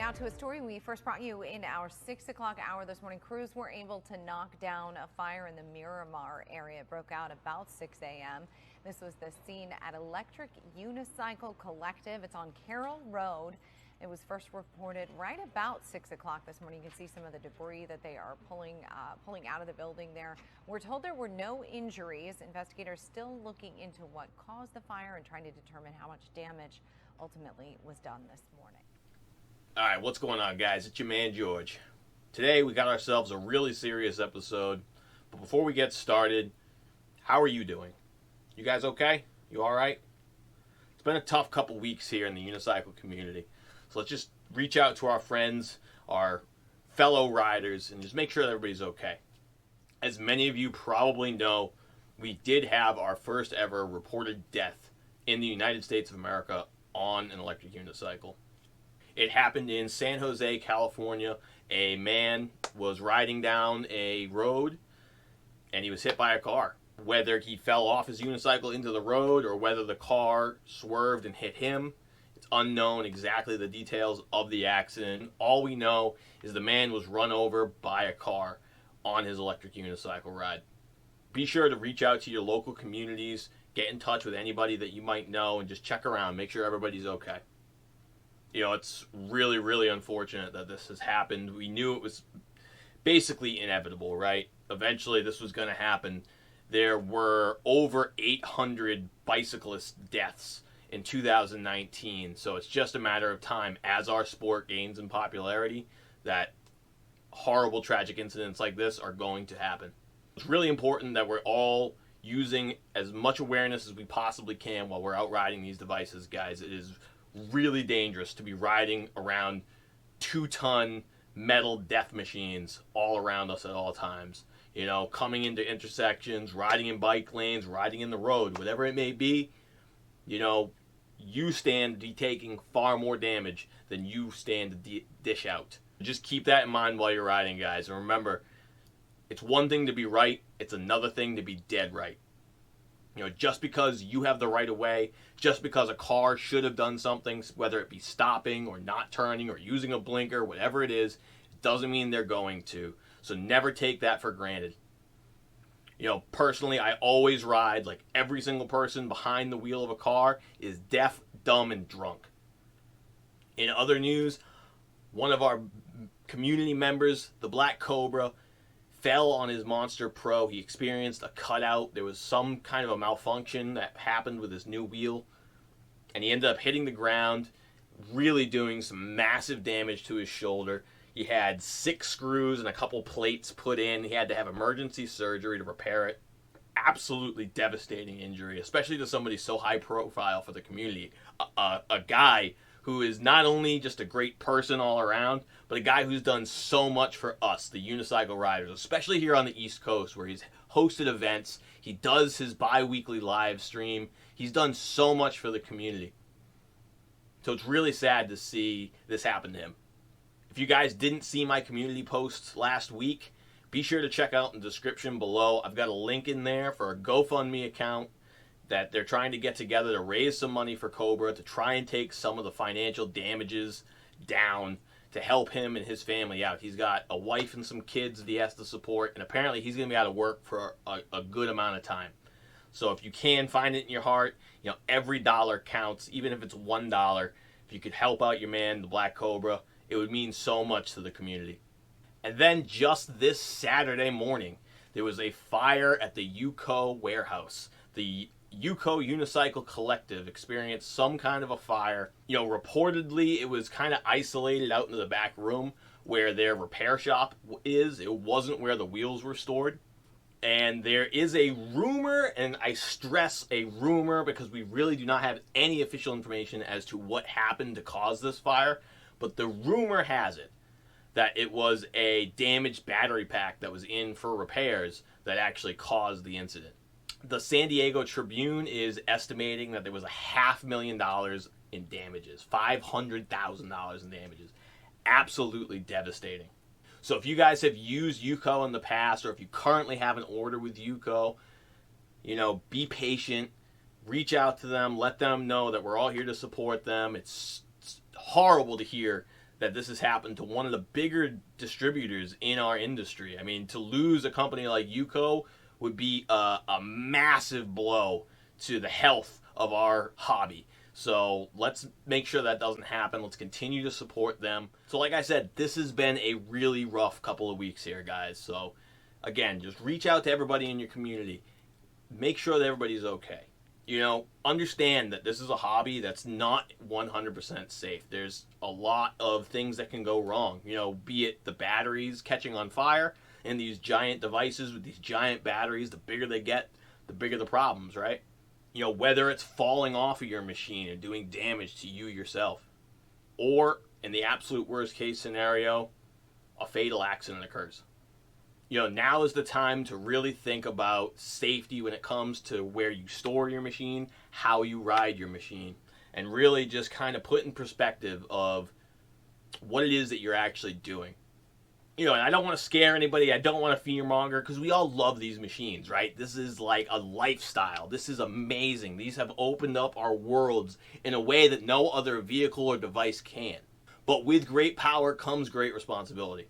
Now to a story we first brought you in our 6 o'clock hour this morning. Crews were able to knock down a fire in the Miramar area. It broke out about 6 a.m. This was the scene at Electric Unicycle Collective. It's on Carroll Road. It was first reported right about 6 o'clock this morning. You can see some of the debris that they are pulling out of the building there. We're told there were no injuries. Investigators still looking into what caused the fire and trying to determine how much damage ultimately was done this morning. All right, what's going on, guys? It's your man, George. Today, we got ourselves a really serious episode. But before we get started, how are you doing? You guys okay? You all right? It's been a tough couple weeks here in the unicycle community. So let's just reach out to our friends, our fellow riders, and just make sure that everybody's okay. As many of you probably know, we did have our first ever reported death in the United States of America on an electric unicycle. It happened in San Jose, California. A man was riding down a road and he was hit by a car. Whether he fell off his unicycle into the road or whether the car swerved and hit him, it's unknown exactly the details of the accident. All we know is the man was run over by a car on his electric unicycle ride. Be sure to reach out to your local communities, get in touch with anybody that you might know, and just check around, make sure everybody's okay. You know, it's really, really unfortunate that this has happened. We knew it was basically inevitable, right? Eventually this was going to happen. There were over 800 bicyclist deaths in 2019, so it's just a matter of time as our sport gains in popularity that horrible, tragic incidents like this are going to happen. It's really important that we're all using as much awareness as we possibly can while we're out riding these devices, guys. It is really dangerous to be riding around 2-ton metal death machines all around us at all times. You know, coming into intersections, riding in bike lanes, riding in the road, whatever it may be, you know, you stand to be taking far more damage than you stand to dish out. Just keep that in mind while you're riding, guys. And remember, it's one thing to be right, it's another thing to be dead right. You know, just because you have the right of way, just because a car should have done something, whether it be stopping or not turning or using a blinker, whatever it is, it doesn't mean they're going to. So never take that for granted. You know, personally, I always ride like every single person behind the wheel of a car is deaf, dumb, and drunk. In other news, one of our community members, the Black Cobra, fell on his Monster Pro. He experienced a cutout. There was some kind of a malfunction that happened with his new wheel, and he ended up hitting the ground, really doing some massive damage to his shoulder. He had 6 screws and a couple plates put in. He had to have emergency surgery to repair it. Absolutely devastating injury, especially to somebody so high profile for the community. A guy who is not only just a great person all around, but a guy who's done so much for us, the unicycle riders, especially here on the East Coast, where he's hosted events. He does his bi-weekly live stream. He's done so much for the community. So it's really sad to see this happen to him. If you guys didn't see my community posts last week, be sure to check out in the description below. I've got a link in there for a GoFundMe account that they're trying to get together to raise some money for Cobra to try and take some of the financial damages down to help him and his family out. He's got a wife and some kids that he has to support, and apparently he's going to be out of work for a good amount of time. So if you can find it in your heart, you know, every dollar counts, even if it's $1. If you could help out your man, the Black Cobra, it would mean so much to the community. And then just this Saturday morning, there was a fire at the EUCO warehouse. The EUCO Unicycle Collective experienced some kind of a fire. You know, reportedly it was kind of isolated out into the back room where their repair shop is. It wasn't where the wheels were stored. And there is a rumor, and I stress a rumor because we really do not have any official information as to what happened to cause this fire. But the rumor has it that it was a damaged battery pack that was in for repairs that actually caused the incident. The San Diego Tribune is estimating that there was $500,000 in damages, $500,000 in damages. Absolutely devastating. So if you guys have used EUCO in the past, or if you currently have an order with EUCO, you know, be patient, reach out to them, let them know that we're all here to support them. It's horrible to hear that this has happened to one of the bigger distributors in our industry. I mean, to lose a company like EUCO would be a massive blow to the health of our hobby. So let's make sure that doesn't happen. Let's continue to support them. So like I said, this has been a really rough couple of weeks here, guys. So again, just reach out to everybody in your community. Make sure that everybody's okay. You know, understand that this is a hobby that's not 100% safe. There's a lot of things that can go wrong. You know, be it the batteries catching on fire and these giant devices with these giant batteries. The bigger they get, the bigger the problems, right? You know, whether it's falling off of your machine and doing damage to you yourself, or in the absolute worst case scenario, a fatal accident occurs. You know, now is the time to really think about safety when it comes to where you store your machine, how you ride your machine, and really just kind of put in perspective of what it is that you're actually doing. You know, and I don't want to scare anybody. I don't want to fearmonger, because we all love these machines, right? This is like a lifestyle. This is amazing. These have opened up our worlds in a way that no other vehicle or device can. But with great power comes great responsibility.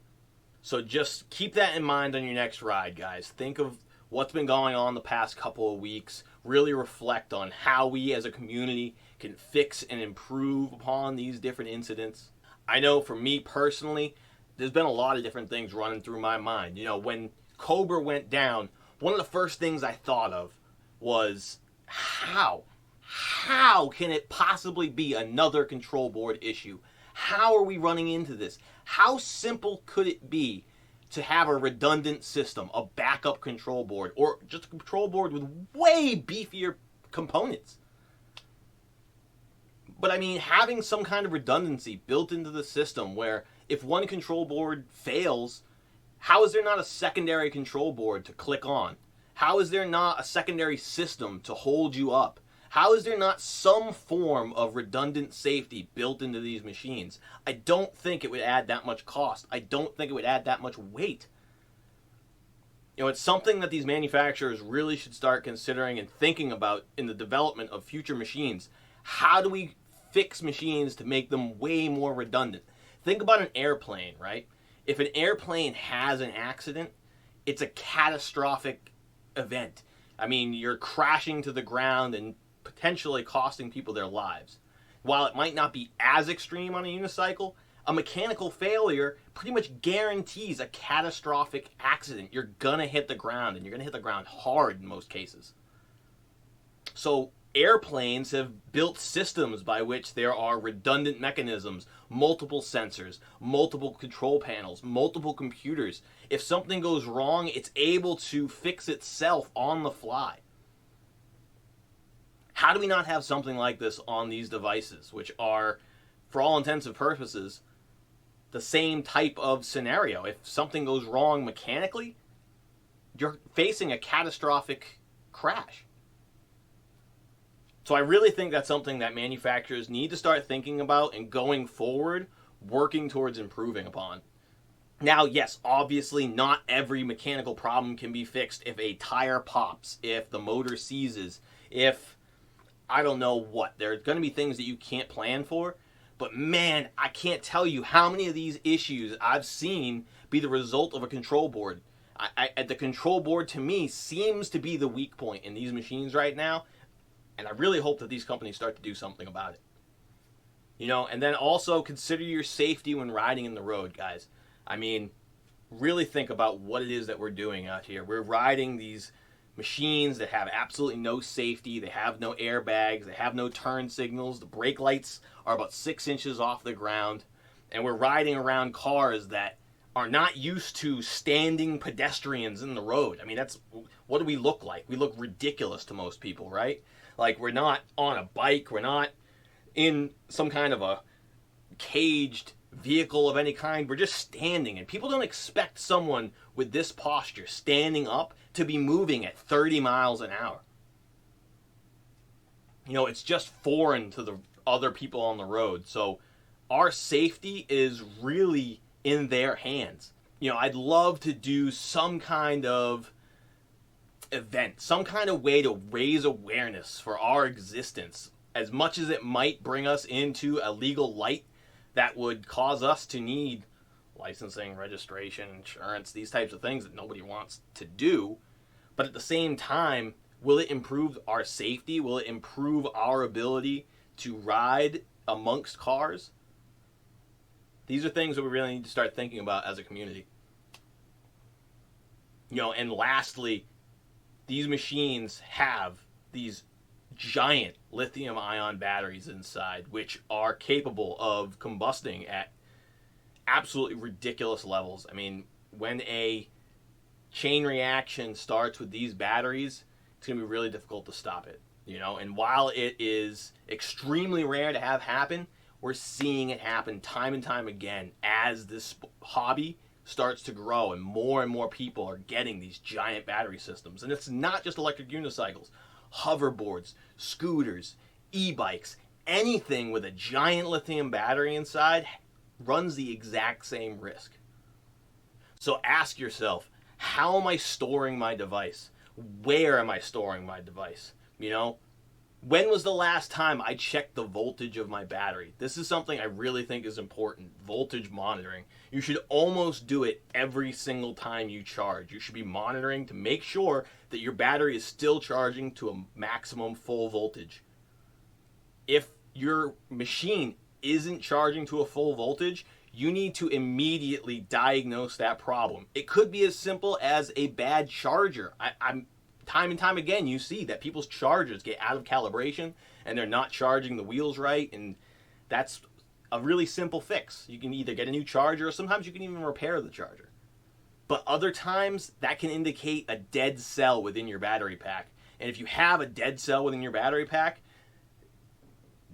So just keep that in mind on your next ride, guys. Think of what's been going on the past couple of weeks. Really reflect on how we as a community can fix and improve upon these different incidents. I know for me personally, there's been a lot of different things running through my mind. You know, when Cobra went down, one of the first things I thought of was how can it possibly be another control board issue? How are we running into this? How simple could it be to have a redundant system, a backup control board, or just a control board with way beefier components? But I mean, having some kind of redundancy built into the system where if one control board fails, how is there not a secondary control board to click on? How is there not a secondary system to hold you up? How is there not some form of redundant safety built into these machines? I don't think it would add that much cost. I don't think it would add that much weight. You know, it's something that these manufacturers really should start considering and thinking about in the development of future machines. How do we fix machines to make them way more redundant? Think about an airplane, right? If an airplane has an accident, it's a catastrophic event. I mean, you're crashing to the ground and potentially costing people their lives. While it might not be as extreme on a unicycle, a mechanical failure pretty much guarantees a catastrophic accident. You're gonna hit the ground, and you're gonna hit the ground hard in most cases. So airplanes have built systems by which there are redundant mechanisms, multiple sensors, multiple control panels, multiple computers. If something goes wrong, it's able to fix itself on the fly. How do we not have something like this on these devices, which are, for all intents and purposes, the same type of scenario? If something goes wrong mechanically, you're facing a catastrophic crash. So I really think that's something that manufacturers need to start thinking about and going forward, working towards improving upon. Now, yes, obviously not every mechanical problem can be fixed. If a tire pops, if the motor seizes, if I don't know what. There are going to be things that you can't plan for. But man, I can't tell you how many of these issues I've seen be the result of a control board. The control board, to me, seems to be the weak point in these machines right now. And I really hope that these companies start to do something about it. You know, and then also consider your safety when riding in the road, guys. I mean, really think about what it is that we're doing out here. We're riding these machines that have absolutely no safety. They have no airbags. They have no turn signals. The brake lights are about 6 inches off the ground. And we're riding around cars that are not used to standing pedestrians in the road. I mean, what do we look like? We look ridiculous to most people, right? Like, we're not on a bike. We're not in some kind of a caged vehicle of any kind. We're just standing. And people don't expect someone with this posture, standing up, to be moving at 30 miles an hour. You know, it's just foreign to the other people on the road. So our safety is really in their hands. You know, I'd love to do some kind of event, some kind of way to raise awareness for our existence, as much as it might bring us into a legal light that would cause us to need licensing, registration, insurance, these types of things that nobody wants to do. But at the same time, will it improve our safety? Will it improve our ability to ride amongst cars? These are things that we really need to start thinking about as a community. And lastly, these machines have these giant lithium-ion batteries inside, which are capable of combusting at absolutely ridiculous levels. I mean, when a chain reaction starts with these batteries, it's going to be really difficult to stop it. And while it is extremely rare to have happen, we're seeing it happen time and time again as this hobby starts to grow and more people are getting these giant battery systems. And it's not just electric unicycles, hoverboards, scooters, e-bikes, anything with a giant lithium battery inside runs the exact same risk. So ask yourself, how am I storing my device? Where am I storing my device? When was the last time I checked the voltage of my battery? This is something I really think is important, voltage monitoring. You should almost do it every single time you charge. You should be monitoring to make sure that your battery is still charging to a maximum full voltage. If your machine isn't charging to a full voltage, you need to immediately diagnose that problem. It could be as simple as a bad charger. I'm time and time again, you see that people's chargers get out of calibration and they're not charging the wheels right, and that's a really simple fix. You can either get a new charger or sometimes you can even repair the charger. But other times, that can indicate a dead cell within your battery pack. And if you have a dead cell within your battery pack,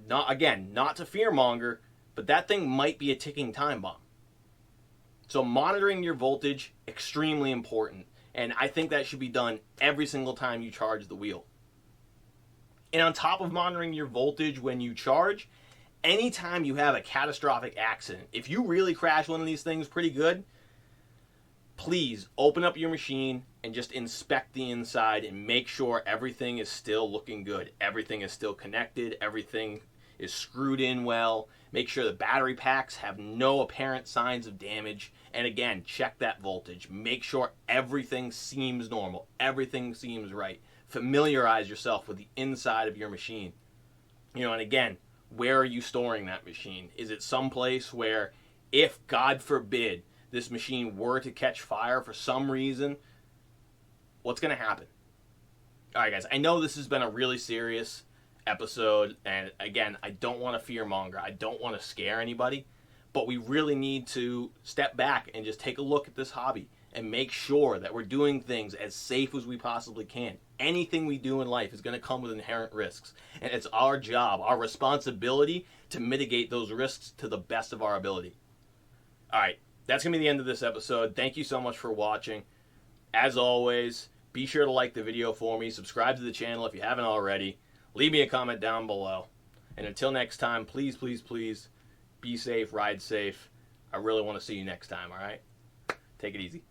not to fearmonger, but that thing might be a ticking time bomb. So monitoring your voltage, extremely important. And I think that should be done every single time you charge the wheel. And on top of monitoring your voltage when you charge, anytime you have a catastrophic accident, if you really crash one of these things pretty good, please open up your machine and just inspect the inside and make sure everything is still looking good. Everything is still connected. Everything is screwed in well. Make sure the battery packs have no apparent signs of damage. And again, check that voltage. Make sure everything seems normal. Everything seems right. Familiarize yourself with the inside of your machine. And again, where are you storing that machine? Is it someplace where, if, God forbid, this machine were to catch fire for some reason, what's going to happen? All right, guys, I know this has been a really serious episode, and again, I don't want to fearmonger. I don't want to scare anybody, but we really need to step back and just take a look at this hobby and make sure that we're doing things as safe as we possibly can. Anything we do in life is going to come with inherent risks, and it's our job, our responsibility to mitigate those risks to the best of our ability. All right, that's going to be the end of this episode. Thank you so much for watching. As always, be sure to like the video for me, subscribe to the channel if you haven't already, leave me a comment down below, and until next time, please, please, please, be safe, ride safe. I really want to see you next time, all right? Take it easy.